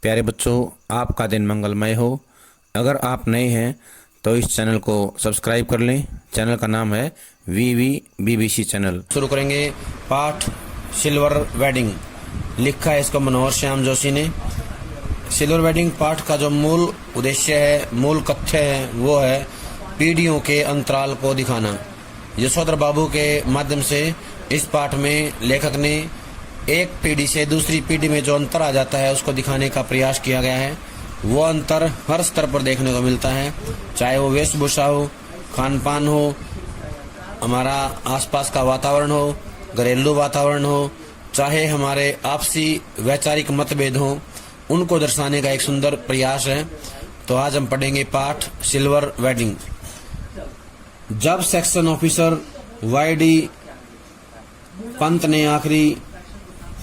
प्यारे बच्चों, आपका दिन मंगलमय हो। अगर आप नए हैं तो इस चैनल को सब्सक्राइब कर लें। चैनल का नाम है VVBBC चैनल। शुरू करेंगे पाठ सिल्वर वेडिंग। लिखा है इसको मनोहर श्याम जोशी ने। सिल्वर वेडिंग पाठ का जो मूल उद्देश्य है, मूल कथ्य है, वो है पीढ़ियों के अंतराल को दिखाना। यशोधर बाबू के माध्यम से इस पाठ में लेखक ने एक पीढ़ी से दूसरी पीढ़ी में जो अंतर आ जाता है उसको दिखाने का प्रयास किया गया है। वो अंतर हर स्तर पर देखने को मिलता है, चाहे वो वेशभूषा हो, खान पान हो, हमारा आसपास का वातावरण हो, घरेलू वातावरण हो, चाहे हमारे आपसी वैचारिक मतभेद हो, उनको दर्शाने का एक सुंदर प्रयास है। तो आज हम पढ़ेंगे पाठ सिल्वर वेडिंग। जब सेक्शन ऑफिसर YD पंत ने आखिरी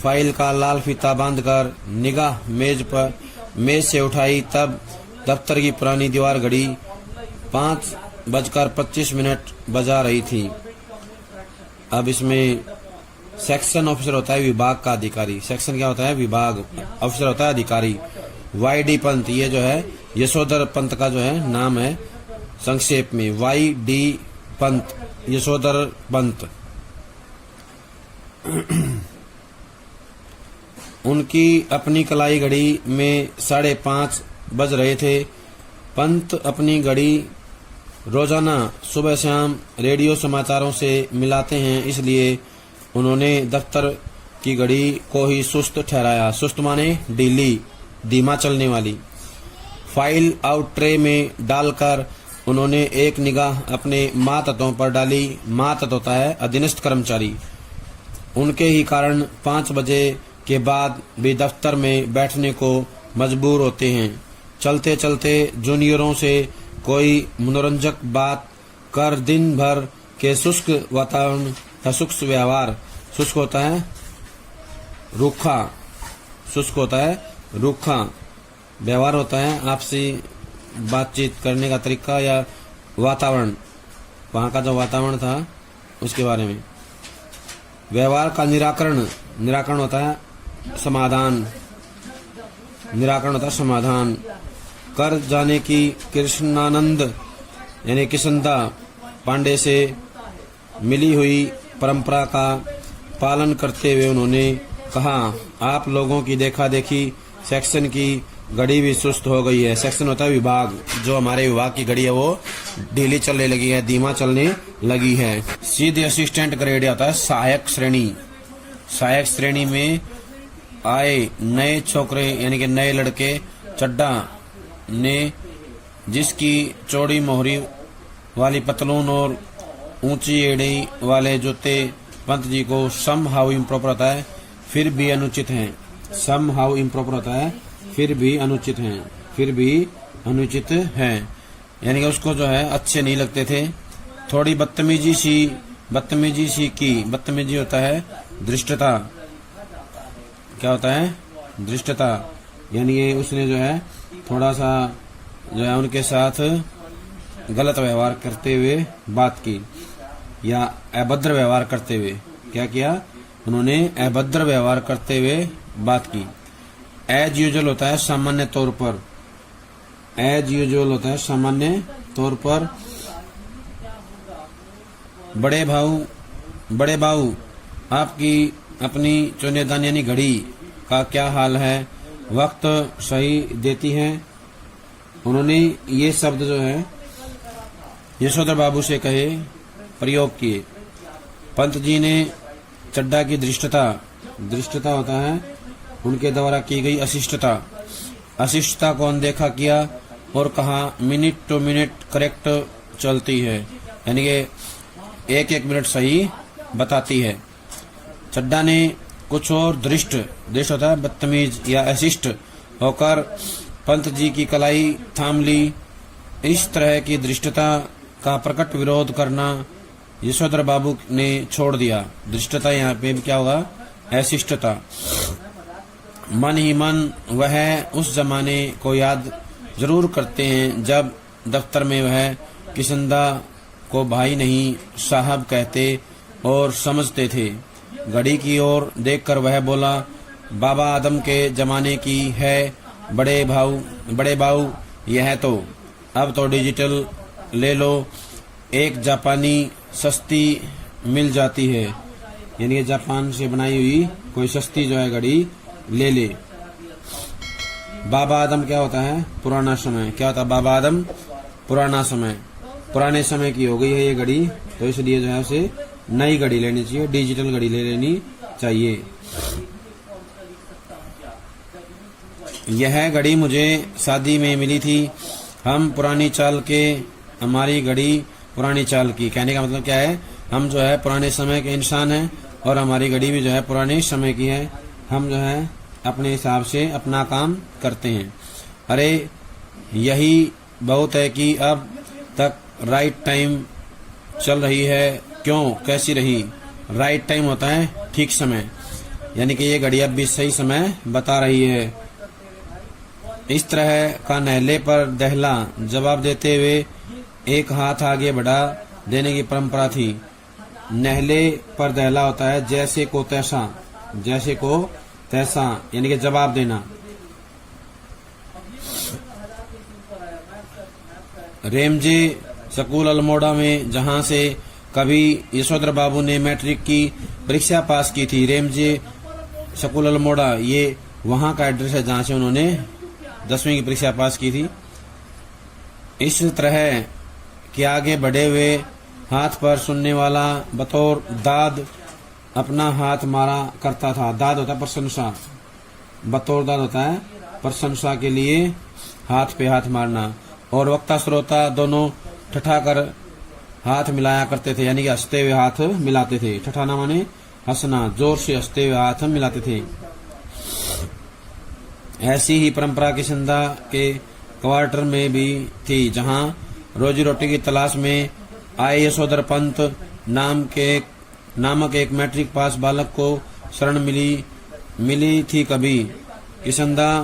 फाइल का लाल फीता बांधकर निगाह मेज से उठाई, तब दफ्तर की पुरानी दीवार घड़ी 5:25 बजा रही थी। अब इसमें सेक्शन ऑफिसर होता है विभाग का अधिकारी। सेक्शन क्या होता है? विभाग। ऑफिसर होता है अधिकारी। YD पंत, ये जो है यशोधर पंत का जो है नाम है संक्षेप में, YD पंत, यशोधर पंत। उनकी अपनी कलाई घड़ी में 5:30 बज रहे थे। पंत अपनी घड़ी रोजाना सुबह शाम रेडियो समाचारों से मिलाते हैं, इसलिए उन्होंने दफ्तर की घड़ी को ही सुस्त ठहराया। सुस्त माने ढीली, धीमा चलने वाली। फाइल आउट ट्रे में डालकर उन्होंने एक निगाह अपने मातहतों पर डाली। मातहत होता है अधीनस्थ कर्मचारी। उनके ही कारण 5 बजे के बाद भी दफ्तर में बैठने को मजबूर होते हैं। चलते चलते जूनियरों से कोई मनोरंजक बात कर दिन भर के शुष्क वातावरण का शुष्क व्यवहार, शुष्क होता है रूखा, शुष्क होता है रूखा व्यवहार होता है आपसी बातचीत करने का तरीका या वातावरण, वहाँ का जो वातावरण था उसके बारे में। व्यवहार का निराकरण होता है समाधान, निराकरण होता है समाधान कर जाने की कृष्णानंद यानी किशनदा पांडे से मिली हुई परंपरा का पालन करते हुए उन्होंने कहा, आप लोगों की देखा देखी सेक्शन की घड़ी भी सुस्त हो गई है। सेक्शन होता है विभाग। जो हमारे विभाग की घड़ी है वो ढीली चलने लगी है, धीमा चलने लगी है। सीधे असिस्टेंट ग्रेड आता है सहायक श्रेणी। सहायक श्रेणी में आए नए छोकरे यानी कि नए लड़के चड्डा ने, जिसकी चौड़ी मोहरी वाली पतलून और ऊंची एड़ी वाले जूते पंत जी को सम हाउ इम्प्रॉपर होता है फिर भी अनुचित हैं। सम हाउ इम्प्रॉपर होता है फिर भी अनुचित हैं, फिर भी अनुचित हैं, यानी कि उसको जो है अच्छे नहीं लगते थे। थोड़ी बदतमीजी सी की। बदतमीजी होता है दृष्टता। क्या होता है? दृष्टता, यानी ये उसने जो है थोड़ा सा जो है उनके साथ गलत व्यवहार करते हुए बात की, या अभद्र व्यवहार करते हुए। क्या किया? उन्होंने अभद्र व्यवहार करते हुए बात की। एज यूजुअल होता है सामान्य तौर पर। एज यूजुअल होता है सामान्य तौर पर। बड़े भाऊ आपकी अपनी चुनेदान यानी घड़ी का क्या हाल है? वक्त सही देती है? उन्होंने ये शब्द जो है यशोधर बाबू से कहे, प्रयोग किए। पंत जी ने चड्डा की दृष्टता होता है उनके द्वारा की गई अशिष्टता को अनदेखा किया और कहा, मिनट टू मिनट करेक्ट चलती है, यानी कि एक मिनट सही बताती है। चड्डा ने कुछ और दृष्ट होता है बदतमीज या अशिष्ट होकर पंत जी की कलाई थाम ली। इस तरह की दृष्टता का प्रकट विरोध करना यशोधर बाबू ने छोड़ दिया। दृष्टता यहाँ पे भी क्या होगा? अशिष्टता। मन ही मन वह उस जमाने को याद जरूर करते हैं जब दफ्तर में वह किशनदा को भाई नहीं साहब कहते और समझते थे। घड़ी की ओर देखकर वह बोला, बाबा आदम के जमाने की है बड़े भाऊ यह तो अब तो डिजिटल ले लो, एक जापानी सस्ती मिल जाती है, यानी कि जापान से बनाई हुई कोई सस्ती जो है घड़ी ले ले। बाबा आदम क्या होता है? पुराना समय। क्या होता है बाबा आदम? पुराना समय। पुराने समय की हो गई है ये घड़ी, तो इसलिए जो है उसे नई घड़ी लेनी चाहिए, डिजिटल घड़ी ले लेनी चाहिए। यह घड़ी मुझे शादी में मिली थी, हम पुरानी चाल के, हमारी घड़ी पुरानी चाल की। कहने का मतलब क्या है? हम जो है पुराने समय के इंसान हैं और हमारी घड़ी भी जो है पुराने समय की है। हम जो है अपने हिसाब से अपना काम करते हैं। अरे यही बहुत है कि अब तक राइट टाइम चल रही है, क्यों कैसी रही? राइट टाइम होता है ठीक समय, यानी कि ये घड़ी अब भी सही समय बता रही है। इस तरह का नहले पर दहला जवाब देते हुए एक हाथ आगे बढ़ा देने की परंपरा थी। नहले पर दहला होता है जैसे को तैसा, जैसे को तैसा, यानी कि जवाब देना। रेमजे स्कूल अल्मोड़ा में जहां से कभी यशोधर बाबू ने मैट्रिक की परीक्षा पास की थी। रेमजे स्कूल अल्मोड़ा ये वहां का एड्रेस है जहां से उन्होंने 10वीं की परीक्षा पास की थी। इस तरह के आगे बढ़े हुए हाथ पर सुनने वाला बतौर दाद अपना हाथ मारा करता था। दाद होता है प्रशंसा, बतौर दाद होता है प्रशंसा के लिए हाथ पे हाथ मारना। और वक्ता श्रोता दोनों ठठा कर हाथ मिलाया करते थे, यानी कि हंसते हुए हाथ मिलाते थे। ठठाना माने हंसना, जोर से हंसते हुए हाथ मिलाते थे। ऐसी ही परंपरा किशनदा के क्वार्टर में भी थी, जहां रोजी रोटी की तलाश में आए यशोधर पंत नामक एक मैट्रिक पास बालक को शरण मिली थी। कभी किशनदा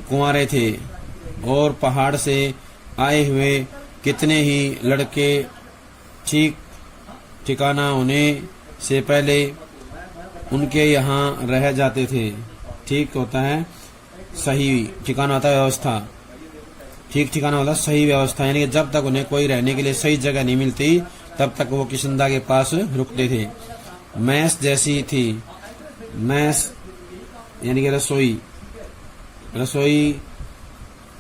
कुंवारे थे और पहाड़ से आए हुए कितने ही लड़के ठीक ठिकाना होने से पहले उनके यहाँ रह जाते थे। ठीक होता है सही ठिकाना, होता है व्यवस्था। ठीक ठिकाना होता है सही व्यवस्था, यानी कि जब तक उन्हें कोई रहने के लिए सही जगह नहीं मिलती तब तक वो किशनदा के पास रुकते थे। मैस जैसी थी, मैस यानी कि रसोई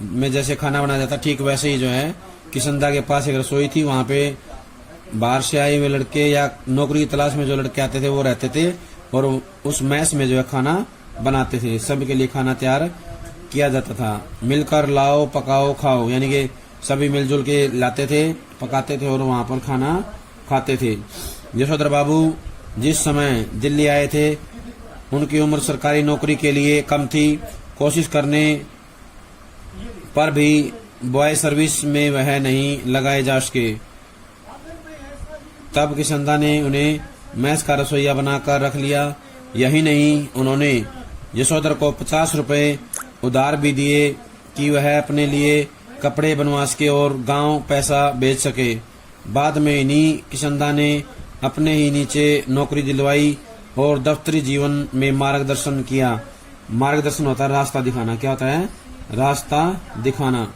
में जैसे खाना बनाया जाता, ठीक वैसे ही जो है किशनदा के पास एक रसोई थी। वहां पे बाहर से आए हुए लड़के या नौकरी की तलाश में जो लड़के आते थे वो रहते थे और उस मैस में जो है खाना बनाते थे। सबके लिए खाना तैयार किया जाता था। मिलकर लाओ पकाओ खाओ, यानी कि सभी मिलजुल के लाते थे, पकाते थे और वहां पर खाना खाते थे। यशोधर बाबू जिस समय दिल्ली आए थे उनकी उम्र सरकारी नौकरी के लिए कम थी। कोशिश करने पर भी बॉय सर्विस में वह नहीं लगाए जा सके। तब किशनदा ने उन्हें मैस का रसोईया बनाकर रख लिया। यही नहीं, उन्होंने यशोधर को 50 रुपए उधार भी दिए कि वह अपने लिए कपड़े बनवा सके और गांव पैसा भेज सके। बाद में इन्हीं किशनदा ने अपने ही नीचे नौकरी दिलवाई और दफ्तरी जीवन में मार्गदर्शन किया। मार्गदर्शन होता है रास्ता दिखाना। क्या होता है? रास्ता दिखाना।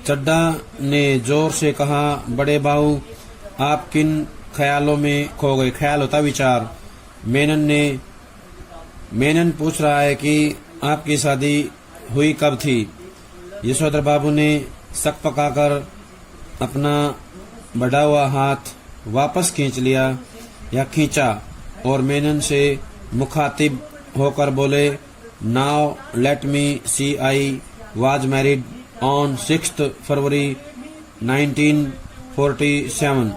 चड्डा ने जोर से कहा, बड़े बाबू आप किन ख्यालों में खो गए? ख्याल होता विचार। मेनन पूछ रहा है कि आपकी शादी हुई कब थी? यशोधर बाबू ने शक पकाकर अपना बढ़ा हुआ हाथ वापस खींच लिया या खींचा और मेनन से मुखातिब होकर बोले, now let me see, I was married on 6 February 1947।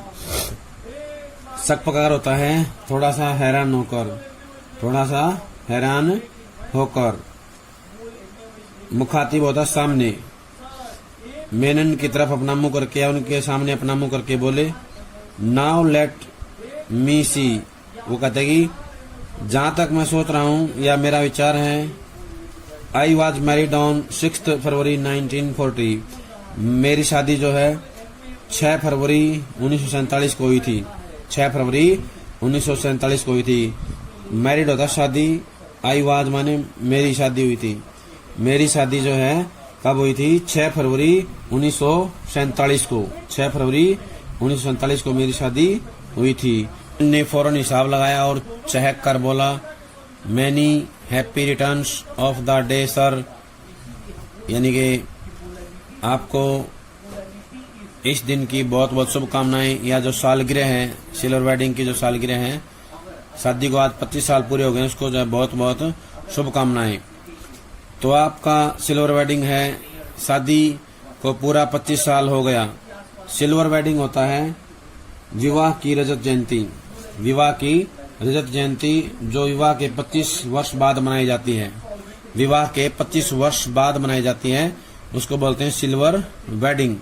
शक पकार होता है थोड़ा सा हैरान होकर। मुखातिब होता सामने। मेनन की तरफ अपना मुंह करके या उनके सामने अपना मुंह करके बोले, नाउ लेट मी सी। वो कहते कि जहां तक मैं सोच रहा हूं या मेरा विचार है, आई वॉज मैरिड ऑन 6 फरवरी 1940। मेरी शादी जो है 6 फरवरी 1947 को हुई थी। 6 फरवरी 1947 को हुई थी। मैरिड होता शादी आई वाज माने मेरी शादी हुई थी। मेरी शादी जो है कब हुई थी? 6 फरवरी 1947 को। 6 फरवरी 1947 को मेरी शादी हुई थी। ने फौरन हिसाब लगाया और चहक कर बोला, many happy returns of the day sir, यानी कि आपको इस दिन की बहुत बहुत शुभकामनाएं। या जो सालगिरह है, सिल्वर वेडिंग की जो सालगिरह है, शादी को आज 25 साल पूरे हो गए, उसको जो है बहुत बहुत शुभकामनाएं। तो आपका सिल्वर वेडिंग है, शादी को पूरा 25 साल हो गया। सिल्वर वेडिंग होता है विवाह की रजत जयंती। विवाह की रजत जयंती जो विवाह के 25 वर्ष बाद मनाई जाती है, विवाह के 25 वर्ष बाद मनाई जाती है, उसको बोलते हैं सिल्वर वेडिंग।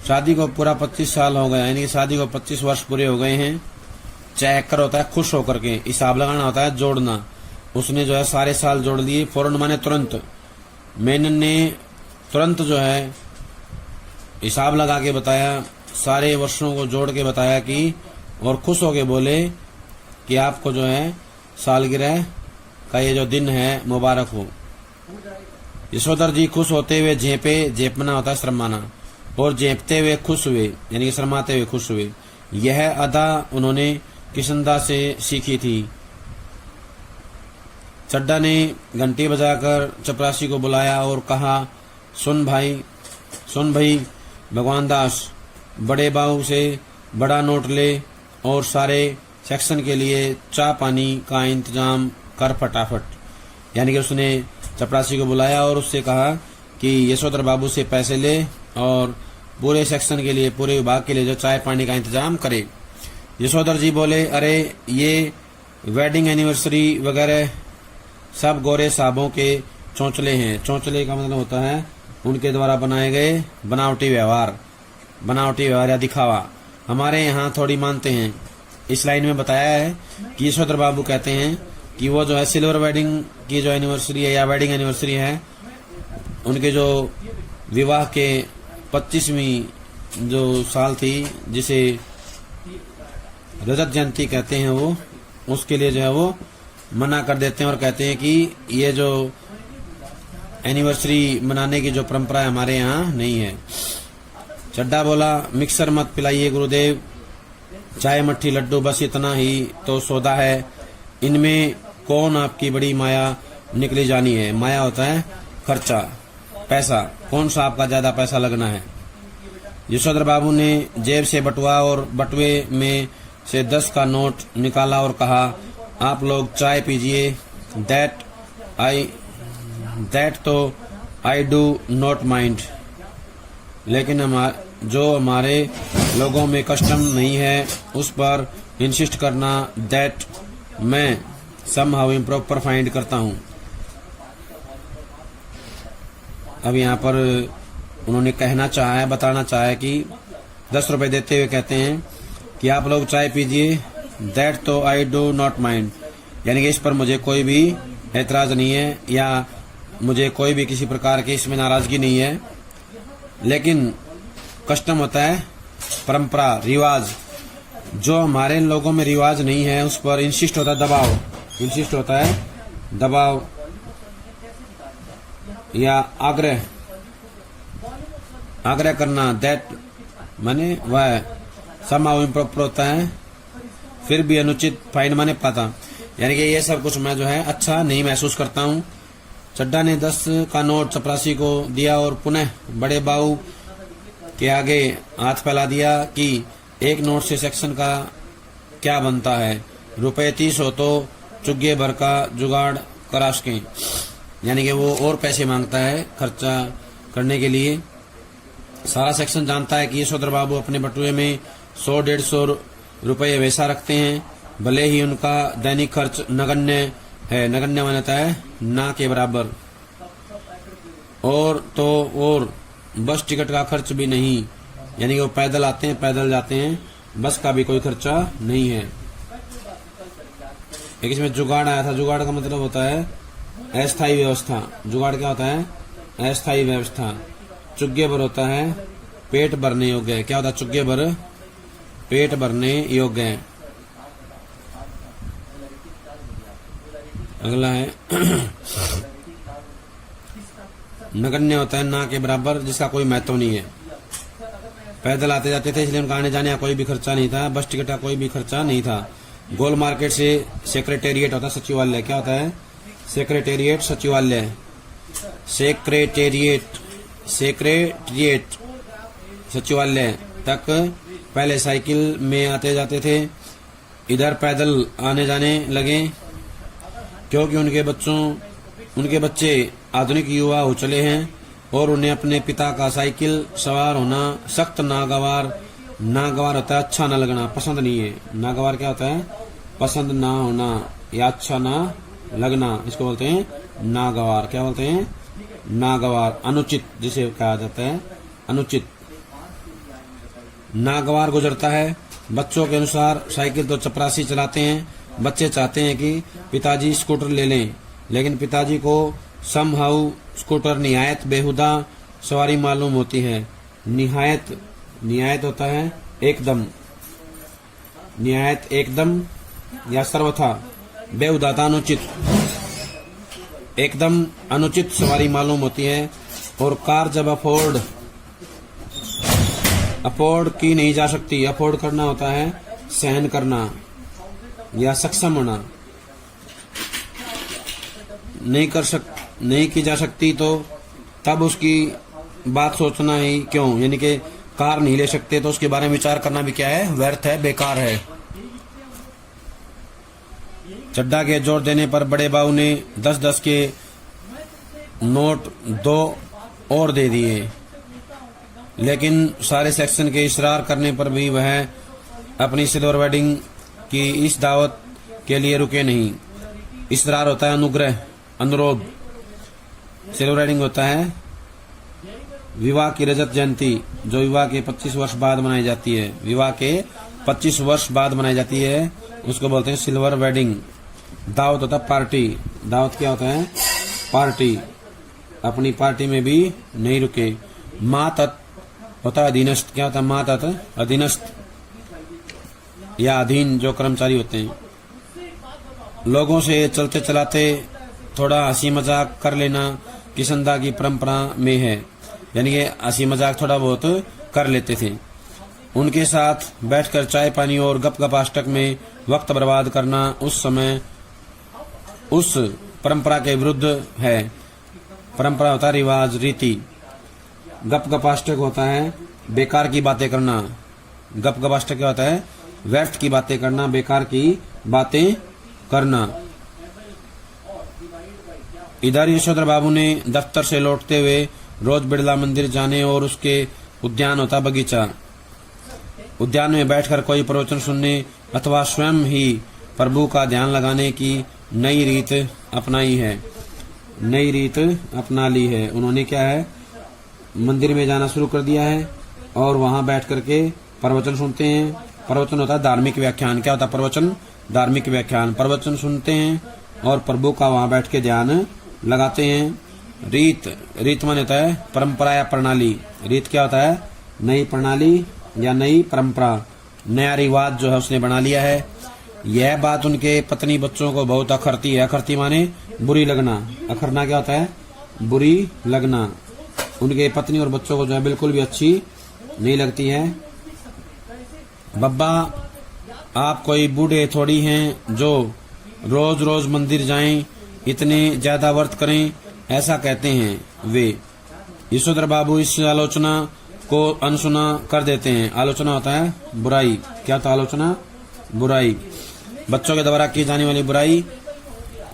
शादी को पूरा 25 साल हो गया, यानी कि शादी को 25 वर्ष पूरे हो गए हैं। चहकर होता है खुश होकर के, हिसाब लगाना होता है जोड़ना। उसने जो है सारे साल जोड़ लिए, फौरन माने तुरंत। मेनन ने तुरंत जो है हिसाब लगा के बताया, सारे वर्षों को जोड़ के बताया कि, और खुश होके बोले कि आपको जो है सालगिरह का ये जो दिन है मुबारक हो। यशोधर जी खुश होते हुए झेपे, झेपना होता है शर्माना, और झेपते हुए खुश हुए, यानी कि शर्माते हुए खुश हुए। यह अदा उन्होंने किशनदास से सीखी थी। चड्डा ने घंटी बजाकर चपरासी को बुलाया और कहा, सुन भाई भगवान दास, बड़े बाबू से बड़ा नोट ले और सारे सेक्शन के लिए चाय पानी का इंतजाम कर फटाफट। यानी कि उसने चपरासी को बुलाया और उससे कहा कि यशोधर बाबू से पैसे ले और पूरे सेक्शन के लिए, पूरे विभाग के लिए जो चाय पानी का इंतजाम करे। यशोधर जी बोले, अरे ये वेडिंग एनिवर्सरी वगैरह सब गोरे साहबों के चौंचले हैं। चौंचले का मतलब होता है उनके द्वारा बनाए गए बनावटी व्यवहार या दिखावा। हमारे यहाँ थोड़ी मानते हैं। इस लाइन में बताया है कि यशोधर बाबू कहते हैं कि वो जो है सिल्वर वेडिंग की जो एनिवर्सरी है या वेडिंग एनिवर्सरी है, उनके जो विवाह के 25वीं जो साल थी, जिसे रजत जयंती कहते हैं, वो उसके लिए जो है वो मना कर देते हैं और कहते हैं कि ये जो एनिवर्सरी मनाने की जो परंपरा है हमारे यहाँ नहीं है। चड्डा बोला, मिक्सर मत पिलाइए गुरुदेव, चाय मट्ठी लड्डू बस इतना ही तो सौदा है। इनमें कौन आपकी बड़ी माया निकली जानी है। माया होता है खर्चा, पैसा, कौन सा आपका ज्यादा पैसा लगना है। यशोधर बाबू ने जेब से बटुआ और बटुए में से 10 का नोट निकाला और कहा, आप लोग चाय पीजिए। दैट तो आई डू नॉट माइंड, लेकिन जो हमारे लोगों में कस्टम नहीं है उस पर इंसिस्ट करना, दैट मैं समहाउ इम्प्रॉपर फाइंड करता हूँ। अब यहाँ पर उन्होंने कहना चाहा है, बताना चाहा है कि 10 रुपए देते हुए कहते हैं कि आप लोग चाय पीजिए। दैट तो आई डू नॉट माइंड, यानी कि इस पर मुझे कोई भी एतराज नहीं है या मुझे कोई भी किसी प्रकार की इसमें नाराजगी नहीं है, लेकिन कस्टम होता है परंपरा, रिवाज। जो हमारे लोगों में रिवाज नहीं है उस पर इंसिस्ट होता है दबाव, इंसिस्ट होता है दबाव या आग्रह करना। दैट माने वह समाव इम्प्रॉपर होता है, फिर भी अनुचित, फाइन माने पाता, यानी कि ये सब कुछ मैं जो है अच्छा नहीं महसूस करता हूँ। चड्डा ने 10 का नोट चपरासी को दिया और पुनः बड़े बाबू के आगे हाथ फैला दिया कि एक नोट से सेक्शन का क्या बनता है, रुपए 30 हो तो चुग्गे भर का जुगाड़ करा सकें। यानी कि वो और पैसे मांगता है खर्चा करने के लिए। सारा सेक्शन जानता है कि यशोधर बाबू अपने बटुए में 100-150 रुपये वैसा रखते हैं, भले ही उनका दैनिक खर्च नगण्य है। नगण्य मानता है ना के बराबर, और बस टिकट का खर्च भी नहीं, यानी कि वो पैदल आते हैं, पैदल जाते हैं, बस का भी कोई खर्चा नहीं है। एक इसमें जुगाड़ आया था। जुगाड़ का मतलब होता है अस्थायी व्यवस्था। जुगाड़ क्या होता है? अस्थायी व्यवस्था। चुग्गे भर होता है पेट भरने योग्य है। क्या होता है? चुग्गे भर पेट भरने योग्य है। अगला है नगण्य होता है ना के बराबर, जिसका कोई महत्व नहीं है। पैदल आते जाते थे इसलिए उनका आने जाने का कोई भी खर्चा नहीं था, बस टिकट का कोई भी खर्चा नहीं था। गोल मार्केट से सेक्रेटेरिएट होता है सचिवालय। क्या होता है? सेक्रेटेरिएट सचिवालय। सेक्रेटेरिएट सेक्रेटेरिएट सचिवालय तक पहले साइकिल में आते जाते थे, इधर पैदल आने जाने लगे क्योंकि उनके बच्चे आधुनिक युवा हो चले हैं और उन्हें अपने पिता का साइकिल सवार होना सख्त नागवार होता है, अच्छा न लगना, पसंद नहीं है। नागवार क्या होता है? पसंद ना होना या अच्छा ना लगना, इसको बोलते हैं नागवार। क्या बोलते हैं? नागवार। अनुचित जिसे कहा जाता है, अनुचित। नागवार गुजरता है। बच्चों के अनुसार साइकिल तो चपरासी चलाते हैं। बच्चे चाहते हैं कि पिताजी स्कूटर ले लें, लेकिन पिताजी को समहाउ स्कूटर निहायत बेहुदा सवारी मालूम होती है। निहायत होता है एकदम, निहायत एकदम या सर्वथा, बेहुदा अनुचित, एकदम अनुचित सवारी मालूम होती है। और कार जब अफोर्ड की नहीं जा सकती, अफोर्ड करना होता है सहन करना या सक्षम होना, नहीं की जा सकती तो तब उसकी बात सोचना ही क्यों, यानी कि कार नहीं ले सकते तो उसके बारे में विचार करना भी क्या है? व्यर्थ है, बेकार है। चड्डा के जोर देने पर बड़े बाबू ने 10-10 के नोट 2 और दे दिए, लेकिन सारे सेक्शन के इसरार करने पर भी वह अपनी सिल्वर वेडिंग की इस दावत के लिए रुके नहीं। इसरार होता है अनुग्रह, अनुरोध। सिल्वर वेडिंग होता है विवाह की रजत जयंती, जो विवाह के 25 वर्ष बाद मनाई जाती है। विवाह के 25 वर्ष बाद मनाई जाती है, उसको बोलते हैं सिल्वर वेडिंग। दावत होता है पार्टी। दावत क्या होता है? पार्टी। अपनी पार्टी में भी नहीं रुके। मातत होता है अधीनस्थ। क्या होता है? मातत अधीनस्थ या अधीन जो कर्मचारी होते हैं। लोगों से चलते चलाते थोड़ा हंसी मजाक कर लेना किसंदा की परंपरा में है, यानी कि हंसी मजाक थोड़ा बहुत कर लेते थे। उनके साथ बैठकर चाय पानी और गपगपाष्टक में वक्त बर्बाद करना उस परंपरा के विरुद्ध है। परंपरा होता है रिवाज, रीति। गपगपाष्टक होता है बेकार की बातें करना। गपगपाष्टक क्या होता है? व्यर्थ की बातें करना, बेकार की बातें करना। इधर यशोधर बाबू ने दफ्तर से लौटते हुए रोज बिड़ला मंदिर जाने और उसके उद्यान होता बगीचा, उद्यान में बैठकर कोई प्रवचन सुनने अथवा स्वयं ही प्रभु का ध्यान लगाने की नई रीत अपनाई है, नई रीत अपना ली है। उन्होंने क्या है? मंदिर में जाना शुरू कर दिया है और वहां बैठ करके प्रवचन सुनते हैं। प्रवचन होता है धार्मिक व्याख्यान। क्या होता है प्रवचन? धार्मिक व्याख्यान। प्रवचन सुनते हैं और प्रभु का वहां बैठ के ध्यान लगाते हैं। रीत माने होता है परंपरा या प्रणाली। रीत क्या होता है? नई प्रणाली या नई परंपरा, नया रिवाज जो है उसने बना लिया है। यह बात उनके पत्नी बच्चों को बहुत अखरती है। अखरती माने बुरी लगना। अखरना क्या होता है? बुरी लगना। उनके पत्नी और बच्चों को जो है बिल्कुल भी अच्छी नहीं लगती है। बब्बा आप कोई बूढ़े थोड़ी हैं जो रोज रोज मंदिर जाएं, इतने ज्यादा व्रत करें, ऐसा कहते हैं वे। यशोधर बाबू इस आलोचना को अनसुना कर देते हैं। आलोचना होता है बुराई। क्या होता है आलोचना? बुराई। बच्चों के द्वारा की जाने वाली बुराई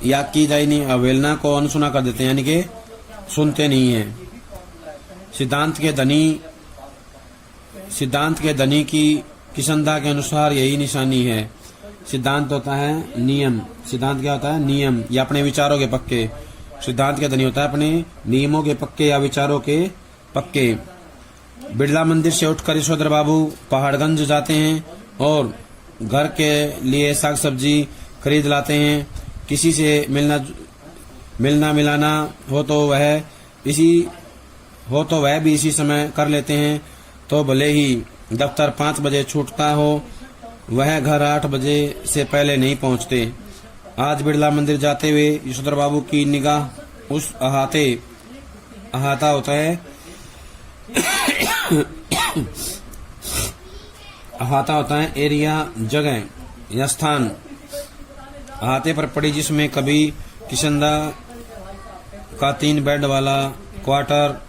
या की जाने अवहेलना को अनसुना कर देते हैं, यानी कि सुनते नहीं है। सिद्धांत के धनी की किसंदा के अनुसार यही निशानी है। सिद्धांत होता है नियम। सिद्धांत क्या होता है? नियम या अपने विचारों के पक्के। सिद्धांत के धनी होता है अपने नियमों के पक्के या विचारों के पक्के। बिड़ला मंदिर से उठकर यशोधर बाबू पहाड़गंज जाते हैं और घर के लिए साग सब्जी खरीद लाते हैं। किसी से मिलना मिलाना हो तो वह भी इसी समय कर लेते हैं। तो भले ही दफ्तर 5 बजे छूटता हो, वह घर 8 बजे से पहले नहीं पहुंचते। आज बिरला मंदिर जाते हुए यशोधर बाबू की निगाह उस अहाता होता है अहाता होता है एरिया, जगह या स्थान अहाते पर पड़ी, जिसमें कभी किशनदा का 3 बेड वाला क्वार्टर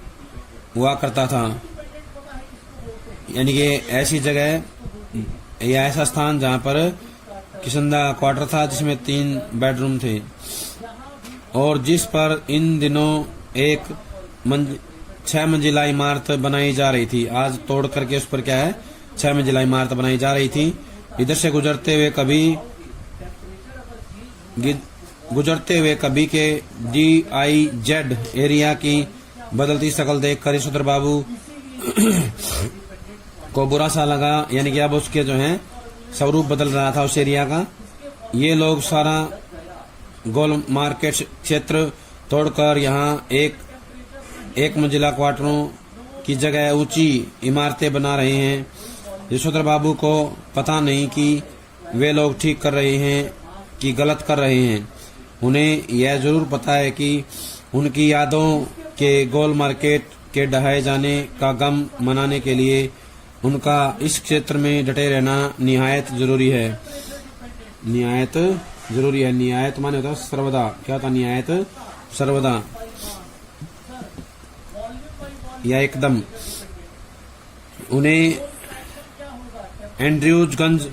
हुआ करता था। यानी कि ऐसी जगह या ऐसा स्थान जहां पर किशनदा क्वार्टर था, जिसमें 3 बेडरूम थे और जिस पर इन दिनों एक 6 मंजिला इमारत बनाई जा रही थी। आज तोड़ करके उस पर क्या है, 6 मंजिला इमारत बनाई जा रही थी। इधर से गुजरते हुए कभी के DIZ एरिया की बदलती शक्ल देखकर यशोधर बाबू को बुरा सा लगा। यानी कि अब उसके जो है स्वरूप बदल रहा था उस एरिया का। ये लोग सारा गोल मार्केट क्षेत्र तोड़कर यहाँ एक मंजिला क्वार्टरों की जगह ऊंची इमारतें बना रहे हैं। यशोधर बाबू को पता नहीं कि वे लोग ठीक कर रहे हैं कि गलत कर रहे हैं। उन्हें यह जरूर पता है कि उनकी यादों के गोल मार्केट के ढहाए जाने का गम मनाने के लिए उनका इस क्षेत्र में डटे रहना निहायत जरूरी है। निहायत माने होता है सर्वदा। क्या होता है निहायत? सर्वदा या एकदम। उन्हें एंड्रयूजगंज,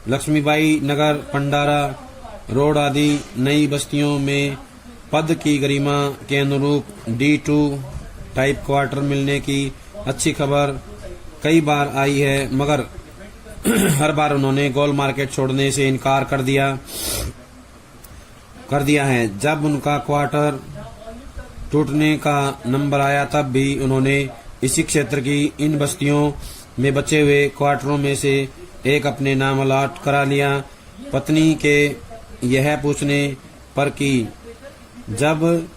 लक्ष्मीबाई नगर, पंडारा रोड आदि नई बस्तियों में पद की गरिमा के अनुरूप D2 टाइप क्वार्टर मिलने की अच्छी खबर कई बार आई है, मगर हर बार उन्होंने गोल मार्केट छोड़ने से इनकार कर दिया है। जब उनका क्वार्टर टूटने का नंबर आया तब भी उन्होंने इसी क्षेत्र की इन बस्तियों में बचे हुए क्वार्टरों में से एक अपने नाम अलॉट करा लिया। पत्नी के यह पूछने पर कि जब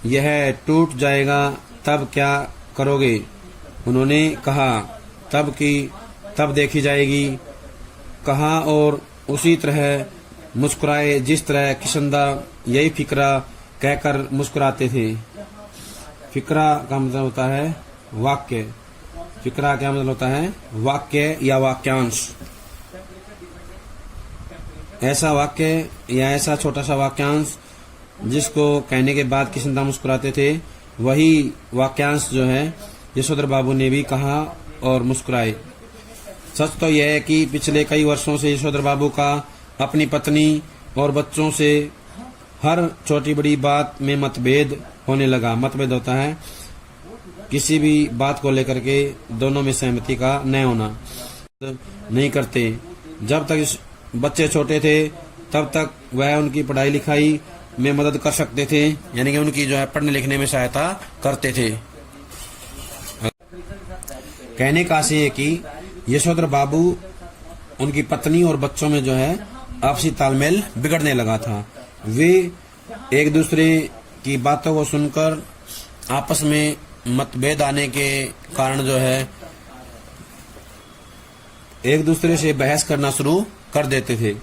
यह टूट जाएगा तब क्या करोगे, उन्होंने कहा तब देखी जाएगी। कहा और उसी तरह मुस्कुराए जिस तरह किशनदा यही फिक्रा कहकर मुस्कुराते थे। फिक्रा का मतलब होता है वाक्य। फिक्रा क्या मतलब होता है? वाक्य या वाक्यांश। ऐसा वाक्य या ऐसा छोटा सा वाक्यांश जिसको कहने के बाद किशनदा मुस्कुराते थे, वही वाक्यांश जो है यशोधर बाबू ने भी कहा और मुस्कुराए। सच तो यह है कि पिछले कई वर्षों से यशोधर बाबू का अपनी पत्नी और बच्चों से हर छोटी बड़ी बात में मतभेद होने लगा। मतभेद होता है किसी भी बात को लेकर के दोनों में सहमति का न होना। नहीं करते। जब तक बच्चे छोटे थे तब तक वह उनकी पढ़ाई लिखाई में मदद कर सकते थे, यानी कि उनकी जो है पढ़ने लिखने में सहायता करते थे। कहने का आशय है कि यशोधर बाबू उनकी पत्नी और बच्चों में जो है आपसी तालमेल बिगड़ने लगा था। वे एक दूसरे की बातों को सुनकर आपस में मतभेद आने के कारण जो है एक दूसरे से बहस करना शुरू कर देते थे।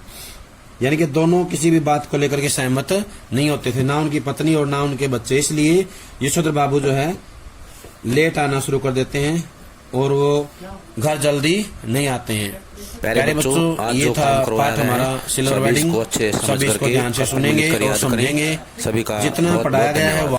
यानी कि दोनों किसी भी बात को लेकर के सहमत नहीं होते थे, ना उनकी पत्नी और ना उनके बच्चे। इसलिए यशोधर बाबू जो है लेट आना शुरू कर देते हैं और वो घर जल्दी नहीं आते हैं। प्यारे बच्चों, ये था पाठ हमारा सिल्वर वेडिंग। सभी इसको ध्यान से सुनेंगे और समझेंगे। जितना पढ़ाया गया है